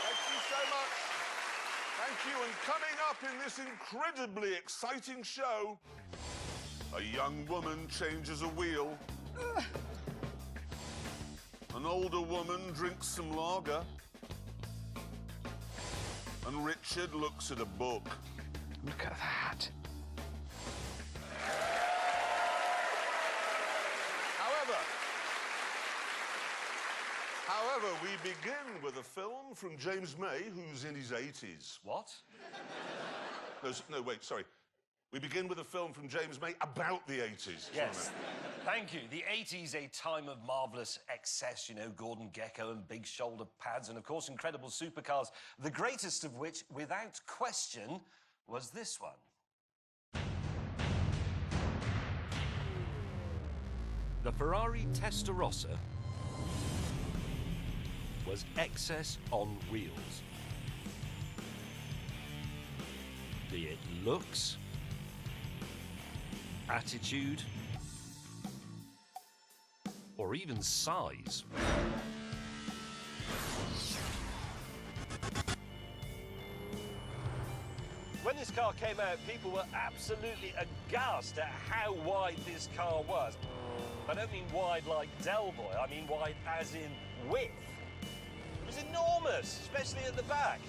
Thank you so much. Thank you. And coming up in this incredibly exciting show, a young woman changes a wheel. An older woman drinks some lager. And Richard looks at a book. Look at that. However, we begin with a film from James May, who's in his 80s. What? No, wait, sorry. We begin with a film from James May about the 80s. Yes. Thank you. The 80s, a time of marvellous excess, you know, Gordon Gekko and big shoulder pads and, of course, incredible supercars, the greatest of which, without question, was this one. The Ferrari Testarossa was excess on wheels. Be it looks, attitude, or even size. When this car came out, people were absolutely aghast at how wide this car was. I don't mean wide like Del Boy, I mean wide as in width. It was enormous, especially at the back.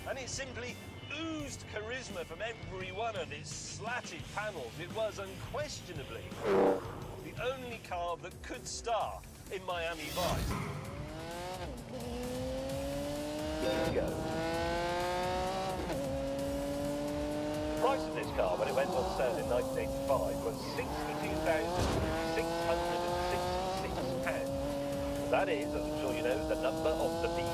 And it simply oozed charisma from every one of its slatted panels. It was unquestionably the only car that could star in Miami Vice. There you go. The price of this car when it went on sale in 1985 was £62,666. That is, as I'm sure you know, the number of the beast.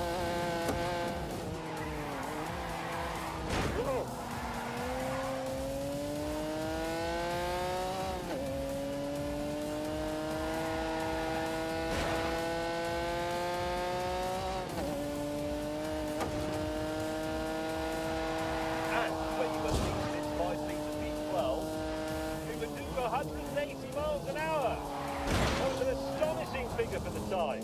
And when you were leasing this 5-litre V12, it would do 180 miles an hour. That was an astonishing figure for the time.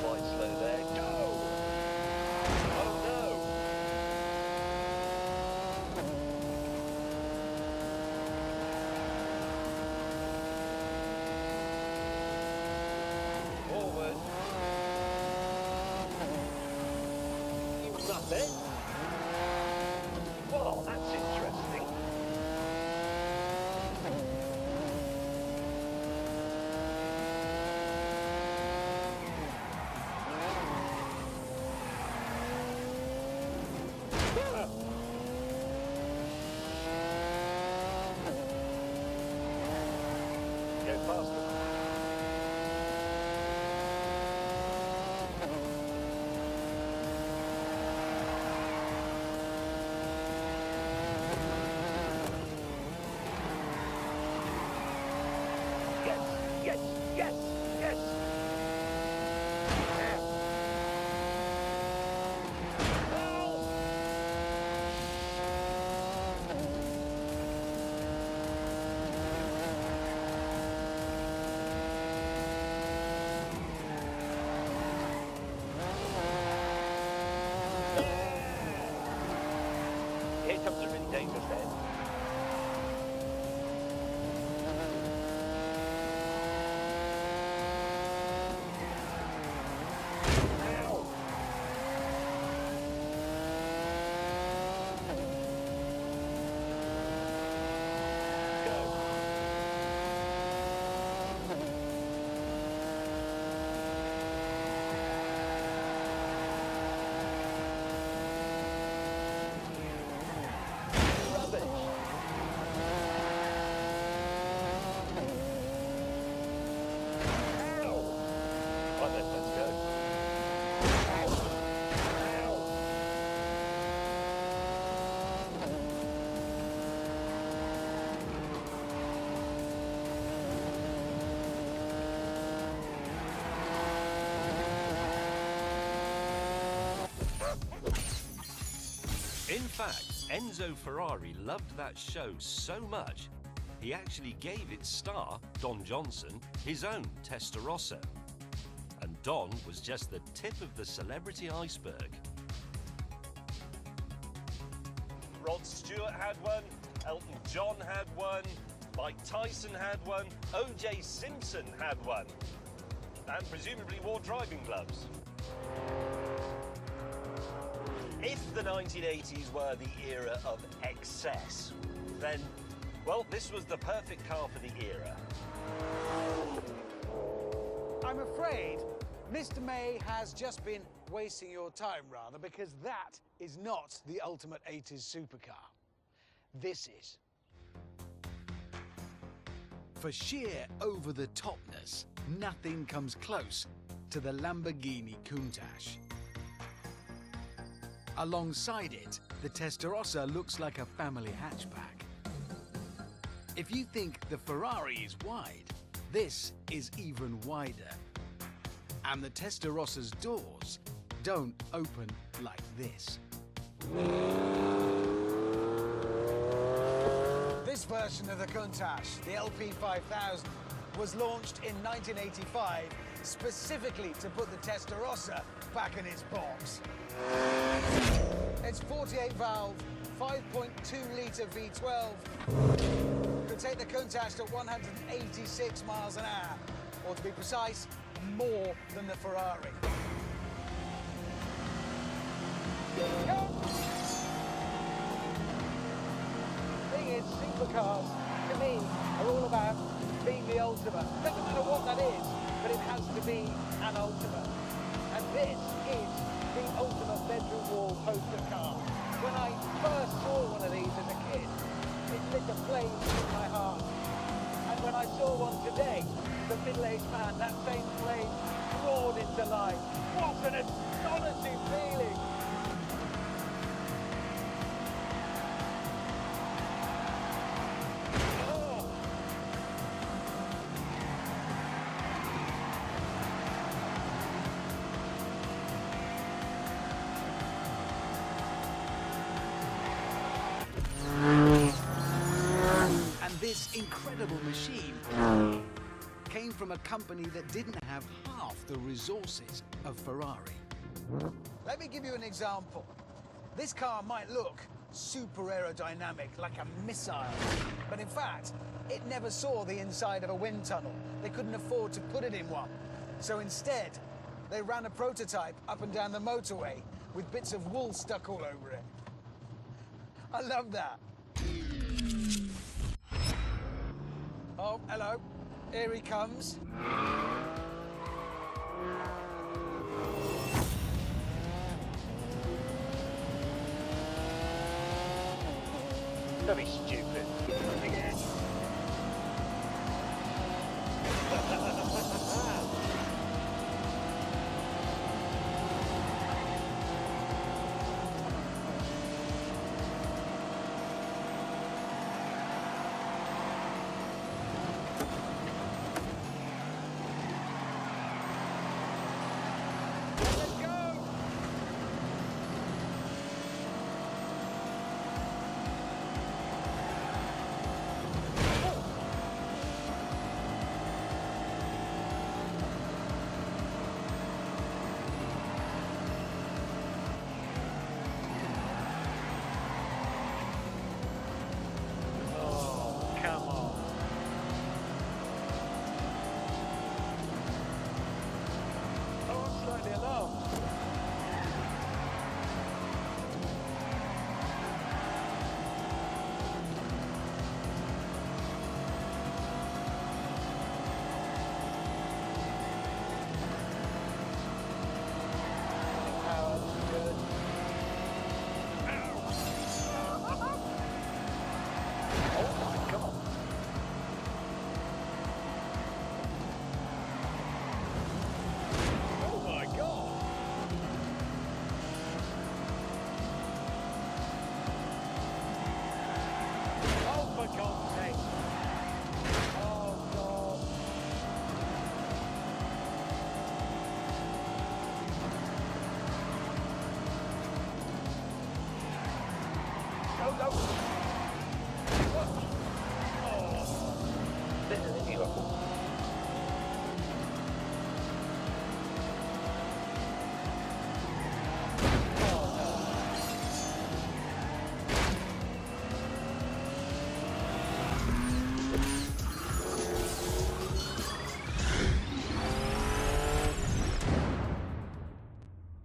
Quite slow there. Go! Oh no! Forward. Nothing. Well, that's interesting. Go faster. Yes, yes, yes, yes. Here comes a really dangerous end. Ow! Go. Rubbish. Ow! Right then, let's go. Ow! Ow! In fact, Enzo Ferrari loved that show so much, he actually gave its star, Don Johnson, his own Testarossa. And Don was just the tip of the celebrity iceberg. Rod Stewart had one, Elton John had one, Mike Tyson had one, O.J. Simpson had one, and presumably wore driving gloves. If the 1980s were the era of excess, then, well, this was the perfect car for the era. I'm afraid Mr. May has just been wasting your time, rather, because that is not the ultimate 80s supercar. This is. For sheer over-the-topness, nothing comes close to the Lamborghini Countach. Alongside it, the Testarossa looks like a family hatchback. If you think the Ferrari is wide, this is even wider. And the Testarossa's doors don't open like this. This version of the Countach, the LP5000, was launched in 1985 specifically to put the Testarossa back in its box. Its 48-valve, 5.2-litre V12 could take the Countach to 186 miles an hour, or to be precise, more than the Ferrari. The thing is, supercars, to me, are all about being the ultimate. Doesn't matter what that is, but it has to be an ultimate. And this is the ultimate bedroom wall poster car. When I first saw one of these as a kid, it lit a flame in my heart. And when I saw one today, the middle-aged man, that same flame roared into life. What an astonishing feeling! Oh. And this incredible machine came from a company that didn't have half the resources of Ferrari. Let me give you an example. This car might look super aerodynamic, like a missile, but in fact, it never saw the inside of a wind tunnel. They couldn't afford to put it in one. So instead, they ran a prototype up and down the motorway with bits of wool stuck all over it. I love that. Oh, hello. Here he comes. Don't be stupid. Again. bit of you.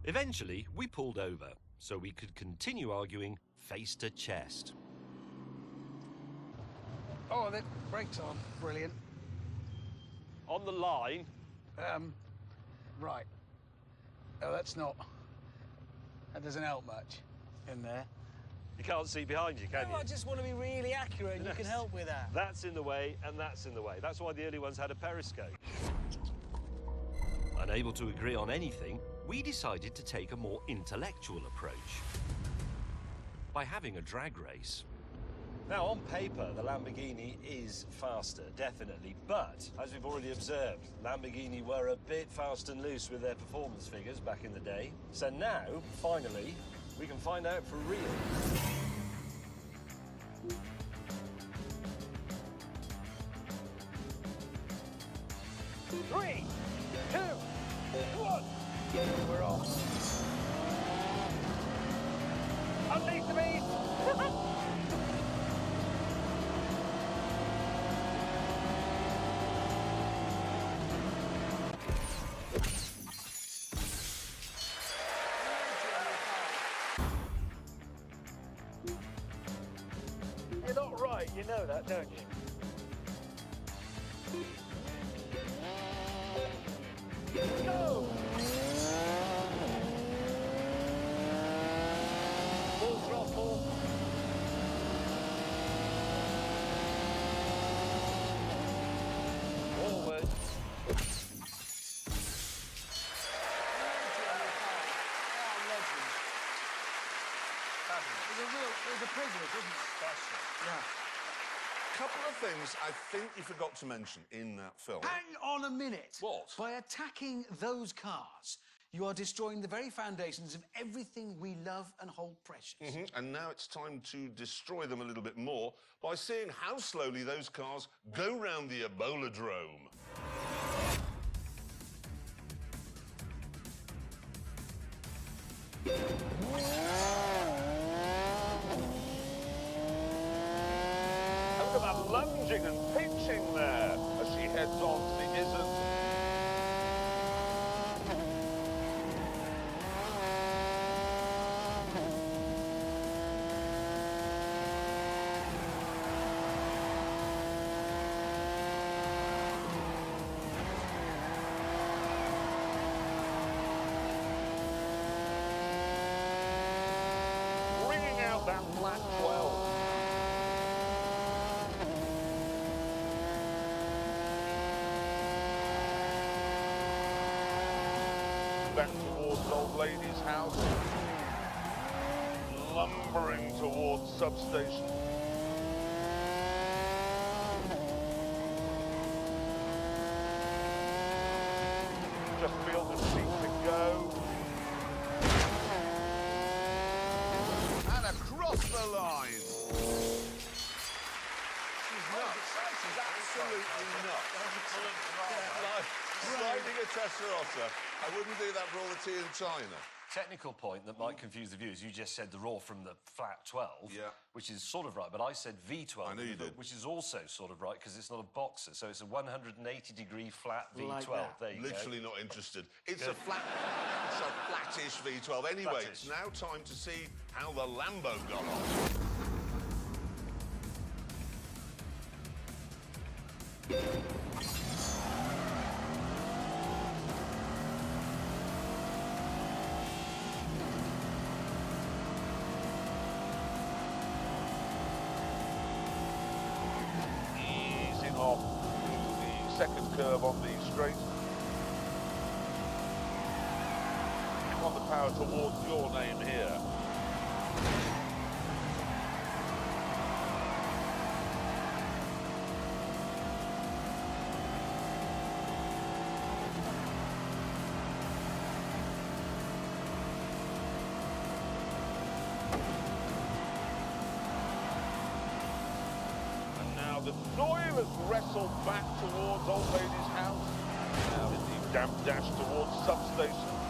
Eventually, we pulled over, so we could continue arguing face to chest. Oh, the brakes are brilliant. On the line. Right. Oh, that doesn't help much in there. You can't see behind you, can No, you? I just want to be really accurate, and you can help with that. That's in the way, and that's in the way. That's why the early ones had a periscope. Unable to agree on anything, we decided to take a more intellectual approach by having a drag race. Now, on paper, the Lamborghini is faster, definitely. But, as we've already observed, Lamborghini were a bit fast and loose with their performance figures back in the day. So now, finally, we can find out for real. Three, two, one. We're off. Unleash the beast! You're not right, you know that, don't you? Go! Full throttle. Forward. It was a privilege, wasn't it? Yeah. Couple of things I think you forgot to mention in that film. Hang on a minute. What? By attacking those cars, you are destroying the very foundations of everything we love and hold precious. And now it's time to destroy them a little bit more by seeing how slowly those cars go round the Ebola-drome. Look at that lunging and pitching there as she heads on to the Isn't. Bringing out that flat 12. Back towards old lady's house, lumbering towards substation. Just feels it seems to go. And across the line. She's absolutely nuts. Like riding a Testarossa. I wouldn't do that for all the tea in China. Technical point that might confuse the viewers. You just said the raw from the flat 12, which is sort of right, but I said V12, I know you did. which is also sort of right because it's not a boxer, so it's a 180-degree flat V12. Like that. There you Literally not interested. It's a flattish V12. Anyway, Flattish. it's now time to see how the Lambo got on. Easing off the second curve on the straight. You want the power towards your name here. And now the joyless wrestle back towards Old Lady's house. Now in the damp dash towards substation